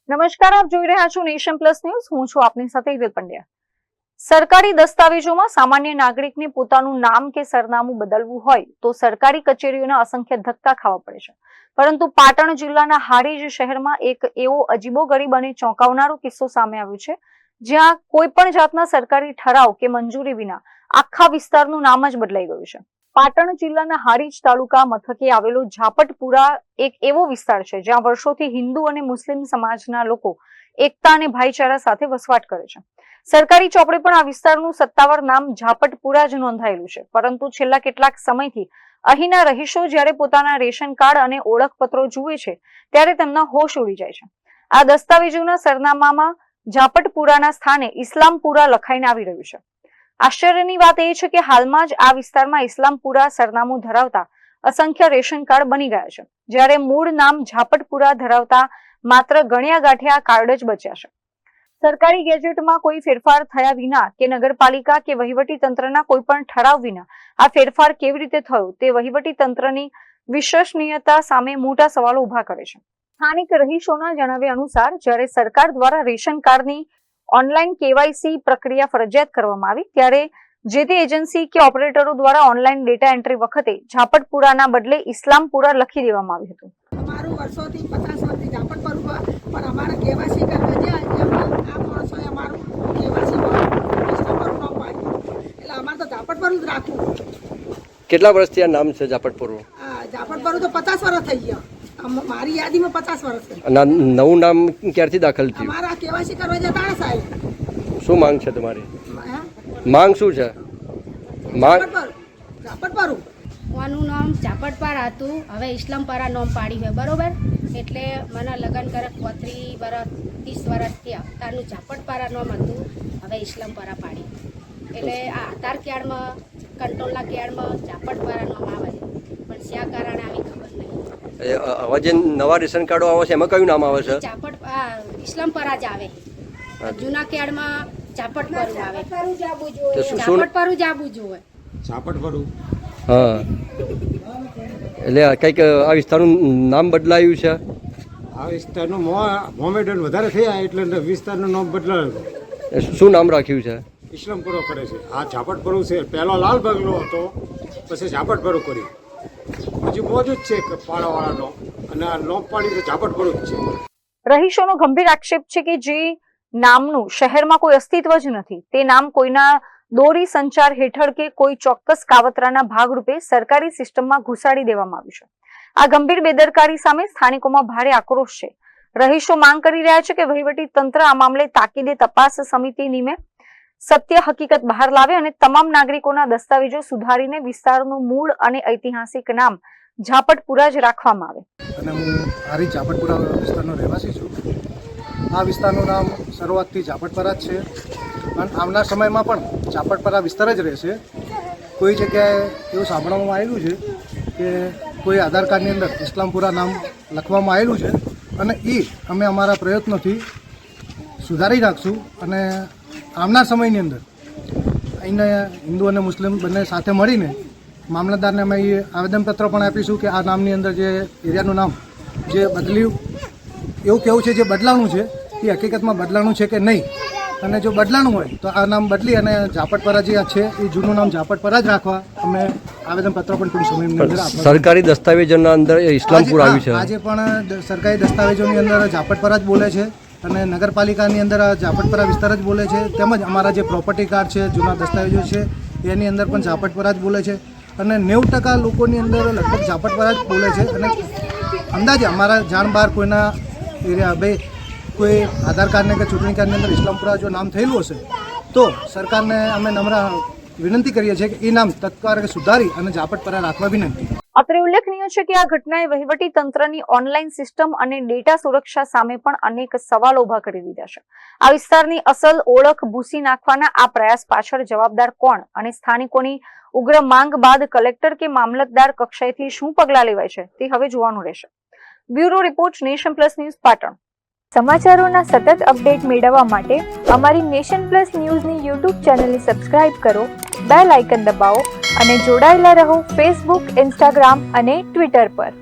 નમસ્કાર, આપ જોઈ રહ્યા છો નેશન પ્લસ ન્યૂઝ. હું છું આપની સાથે હિરલ પંડ્યા. સરકારી દસ્તાવેજોમાં સામાન્ય નાગરિકને પોતાનું નામ કે સરનામું બદલવું હોય તો સરકારી કચેરીઓના અસંખ્ય ધક્કા ખાવા પડે છે. પરંતુ પાટણ જિલ્લાના હારીજ શહેરમાં એક એવો અજીબોગરીબ અને ચોંકાવનારો કિસ્સો સામે આવ્યો છે, જ્યાં કોઈ પણ જાતના સરકારી ઠરાવ કે મંજૂરી વિના આખા વિસ્તારનું નામ જ બદલાઈ ગયું છે. પાટણ જિલ્લાના હારીજ તાલુકા મથકે આવેલો ઝાપટપુરા એક એવો વિસ્તાર છે જ્યાં વર્ષોથી હિન્દુ અને મુસ્લિમ સમાજના લોકો એકતા અને ભાઈચારા સાથે વસવાટ કરે છે. સરકારી ચોપડે પણ આ વિસ્તારનું સત્તાવાર નામ ઝાપટપુરા જ નોંધાયેલું છે. પરંતુ છેલ્લા કેટલાક સમયથી અહીંના રહીશો જ્યારે પોતાના રેશન કાર્ડ અને ઓળખપત્રો જુએ છે ત્યારે તેમના હોશ ઉડી જાય છે. આ દસ્તાવેજોના સરનામામાં ઝાપટપુરાના સ્થાને ઇસ્લામપુરા લખાઈને આવી રહ્યું છે. આશ્ચર્યની વાત એ છે કે હાલમાં જ આ વિસ્તારમાં ઇસ્લામપુરા સરનામું ધરાવતા અસંખ્ય રેશન કાર્ડ બની ગયા છે, જ્યારે મૂળ નામ ઝાપટપુરા ધરાવતા માત્ર ગણ્યા ગાંઠ્યા કાર્ડ જ બચ્યા છે. સરકારી ગેજેટમાં કોઈ ફેરફાર થયા વિના કે નગરપાલિકા કે વહીવટી તંત્રના કોઈ પણ ઠરાવ વિના આ ફેરફાર કેવી રીતે થયો તે વહીવટી તંત્રની વિશ્વસનીયતા સામે મોટા સવાલો ઉભા કરે છે. સ્થાનિક રહીશોના જણાવ્યા અનુસાર જ્યારે સરકાર દ્વારા રેશન કાર્ડની ઓનલાઈન કેવાયસી પ્રક્રિયા ફરજિયાત કરવામાં આવી ત્યારે જે તે એજન્સી કે ઓપરેટરો દ્વારા ઓનલાઈન ડેટા એન્ટ્રી વખતે ઝાપટપુરાના બદલે ઇસ્લામપુરા લખી દેવામાં આવ્યું હતું. અમારું વર્ષોથી 50 વર્ષથી ઝાપટપુરા પણ અમારે કેવાયસી કરવા જાય એમાં આ માણસોએ અમારું કેવાયસી ઇસ્લામપુરું નામ પાડ્યું, એટલે અમારે તો ઝાપટપુરું જ રાખવું. કેટલા વર્ષથી આ નામ છે ઝાપટપુરું? ઝાપટપુરું તો 50 વર્ષ થઈ ગયા. મારી યાદીમાં 50 વર્ષ થઈ. અને નવું નામ ક્યારથી દાખલ થયું? અમારા કેવાયસી કરવા જતા સાહેબ. શું માંગ છે તમારી? માંગ શું છે? ઝાપટપુરું મારું નામ ઝાપટપુરા હતું, હવે ઇસ્લામપુરા નામ પાડ્યું છે, બરોબર? એટલે મને લગ્ન કરે 35 વર્ષ 30 વર્ષ થયા, તારનું ઝાપટપુરા નામ હતું, હવે ઇસ્લામપુરા પાડ્યું. એટલે આ આધાર કાર્ડમાં કંટ્રોલના કાર્ડમાં ઝાપટપુરા નામ આવે છે, પણ શા કારણે આવી ખબર નહીં. હવે જે નવા રેશન કાર્ડો આવે છે એમાં કયું નામ આવે છે? ઇસ્લામપુરા જ આવે. જૂના કાર્ડમાં ઝાપટપુરું આવે. ઝાપટપુરું જ આવવું જોઈએ. ઝાપટપુરું. હા, એટલે કંઈક આ વિસ્તારનું નામ બદલાયું છે. આ વિસ્તારનું મોમેડન વધારે થયા એટલે વિસ્તારનું નામ બદલાયું. શું નામ રાખ્યું છે? ઇસ્લામપુરો કરે છે. આ ઝાપટપુરું છે. પહેલો લાલ બગલો હતો, પછી ઝાપટપુરું કર્યું. હજી મોજુદ છે કે પાડાવાળાનો, અને આ લોપ પાડી તો ઝાપટપુરું જ છે. રહીશોનો ગંભીર આક્ષેપ છે કે જે નામનું શહેરમાં કોઈ અસ્તિત્વ જ નથી, તે નામ કોઈના દોરી સંચાર હેઠળ કે કોઈ ચોક્કસ કાવતરાના ભાગરૂપે સરકારી સિસ્ટમમાં ઘુસાડી દેવામાં આવ્યું છે. આ ગંભીર બેદરકારી સામે સ્થાનિકોમાં ભારે આક્રોશ છે. રહીશો માંગ કરી રહ્યા છે કે વહીવટી તંત્ર આ મામલે તાકીદે તપાસ સમિતિ નિમે સત્ય હકીકત બહાર લાવે અને તમામ નાગરિકોના દસ્તાવેજો સુધારીને વિસ્તારનું મૂળ અને ઐતિહાસિક નામ ઝાપટપુરા જ રાખવામાં આવે. અને હું હારીજ ઝાપટપુરા વિસ્તારનો રહેવાસી છું. આ વિસ્તારનું નામ શરૂઆતથી ઝાપટપુરા જ છે અને આવનાર સમયમાં પણ ઝાપટપુરા વિસ્તાર જ રહેશે. કોઈ જગ્યાએ એવું સાંભળવામાં આવેલું છે કે કોઈ આધાર કાર્ડની અંદર ઇસ્લામપુરા નામ લખવામાં આવેલું છે, અને એ અમે અમારા પ્રયત્નોથી સુધારી નાખશું. અને આવનાર સમયની અંદર અહીંના હિન્દુ અને મુસ્લિમ બંને સાથે મળીને મામલતદારને અમે એ આવેદનપત્ર પણ આપીશું કે આ નામની અંદર જે એરિયાનું નામ જે બદલ્યું, એવું કહેવું છે જે બદલાણું છે એ હકીકતમાં બદલાણું છે કે નહીં, અને જો બદલાણું હોય તો આ નામ બદલી અને ઝાપટપુરા જે છે એ જૂનું નામ ઝાપટપુરા જ રાખવા અમે આવેદનપત્ર પણ થોડી સમયની અંદર આપીશું. સરકારી દસ્તાવેજોના અંદર ઇસ્લામપુર આવ્યું છે. આજે પણ સરકારી દસ્તાવેજોની અંદર ઝાપટપુરા જ બોલે છે, અને નગરપાલિકાની અંદર ઝાપટપુરા વિસ્તાર જ બોલે છે. તેમજ અમારા જે પ્રોપર્ટી કાર્ડ છે, જૂના દસ્તાવેજો છે, એની અંદર પણ ઝાપટપુરા જ બોલે છે. અને 90% લોકોની અંદર લગભગ ઝાપટપુરા જ બોલે છે. અને અંદાજે અમારા જાણ બહાર કોઈના એરિયા ભાઈ કોઈ આધાર કાર્ડને કે ચૂંટણી કાર્ડની અંદર ઇસ્લામપુરા જો નામ થયેલું હશે તો સરકારને અમે નમ્ર વિનંતી કરીએ છીએ કે એ નામ તત્કાળ સુધારી અને ઝાપટપુરા રાખવા વિનંતી. અત્રે ઉલ્લેખનીય છે કે આ ઘટનાએ વહીવટી તંત્રની ઓનલાઈન સિસ્ટમ અને ડેટા સુરક્ષા સામે પણ અનેક સવાલો ઉભા કરી દીધા છે. આ વિસ્તારની અસલ ઓળખ ભૂસી નાખવાના આ પ્રયાસ પાછળ જવાબદાર કોણ અને સ્થાનિકોની ઉગ્ર માંગ બાદ કલેક્ટર કે મામલતદાર કક્ષાએથી શું પગલાં લેવાય છે તે હવે જોવાનું રહેશે. Bureau report, nation plus news, Patan. સમાચારોના સતત અપડેટ મેળવવા માટે અમારી નેશન પ્લસ ન્યૂઝની યુટ્યુબ ચેનલને સબસ્ક્રાઇબ કરો, બેલ આઇકન દબાવો અને જોડાયેલા રહો ફેસબુક, ઇન્સ્ટાગ્રામ અને ટ્વિટર પર.